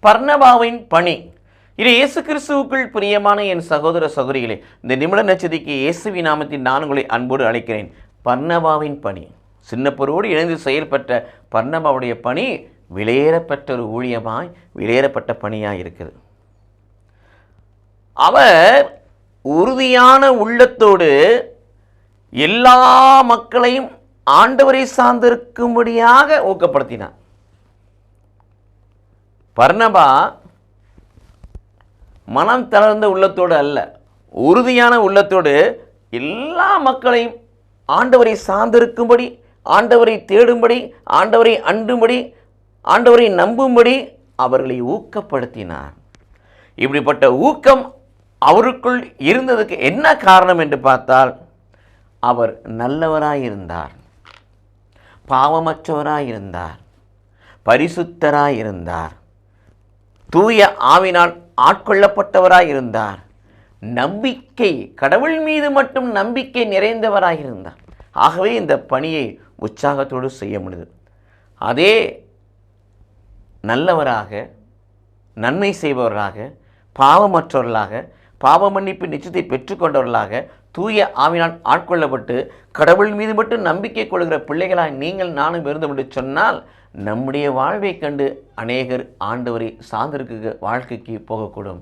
பர்னபாவின் பணி. இது இயேசு கிறிஸ்துவுக்குள் பிரியமான என் சகோதர சகோதரிகளே, இந்த நிமிட நட்சத்திற்கு இயேசுவின் நாமத்தில் நான் உங்களை அன்போடு அழைக்கிறேன். பர்னபாவின் பணி, சின்னப்பரோடு இணைந்து செயல்பட்ட பர்னபாவுடைய பணி விலையேறப்பட்ட ஒரு ஊழியமாய், விலையேறப்பட்ட பணியாய் இருக்குது. அவர் உறுதியான உள்ளத்தோடு எல்லா மக்களையும் ஆண்டவரை சார்ந்திருக்கும்படியாக ஊக்கப்படுத்தினார். பர்னபா மனம் தளர்ந்த உள்ளத்தோடு அல்ல, உறுதியான உள்ளத்தோடு எல்லா மக்களையும் ஆண்டவரை சார்ந்திருக்கும்படி, ஆண்டவரை தேடும்படி, ஆண்டவரை அண்டும்படி, ஆண்டவரை நம்பும்படி அவர்களை ஊக்கப்படுத்தினார். இப்படிப்பட்ட ஊக்கம் அவருக்குள் இருந்ததுக்கு என்ன காரணம் என்று பார்த்தால், அவர் நல்லவராயிருந்தார், பாவமற்றவராயிருந்தார், பரிசுத்தராயிருந்தார், தூய ஆவினால் ஆட்கொள்ளப்பட்டவராயிருந்தார், நம்பிக்கை, கடவுள் மீது மட்டும் நம்பிக்கை நிறைந்தவராயிருந்தார். ஆகவே இந்த பணியை உற்சாகத்தோடு செய்ய முடியுது. அதே நல்லவராக, நன்மை செய்பவராக, பாவமற்றவர்களாக, பாவ மன்னிப்பு நிச்சயத்தை பெற்றுக்கொண்டவர்களாக, தூய ஆவினால் ஆட்கொள்ளப்பட்டு கடவுள் மீது மட்டும் நம்பிக்கை கொள்கிற பிள்ளைகளாக நீங்கள் நானும் இருந்தோம் என்று சொன்னால், நம்முடைய வாழ்வை கண்டு அநேகர் ஆண்டவரை சார்ந்திருக்க வாழ்க்கைக்கு போகக்கூடும்.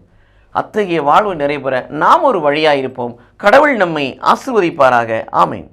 அத்தகைய வாழ்வு நிறைவேற நாம் ஒரு வழியாக இருப்போம். கடவுள் நம்மை ஆசீர்வதிப்பாராக. ஆமென்.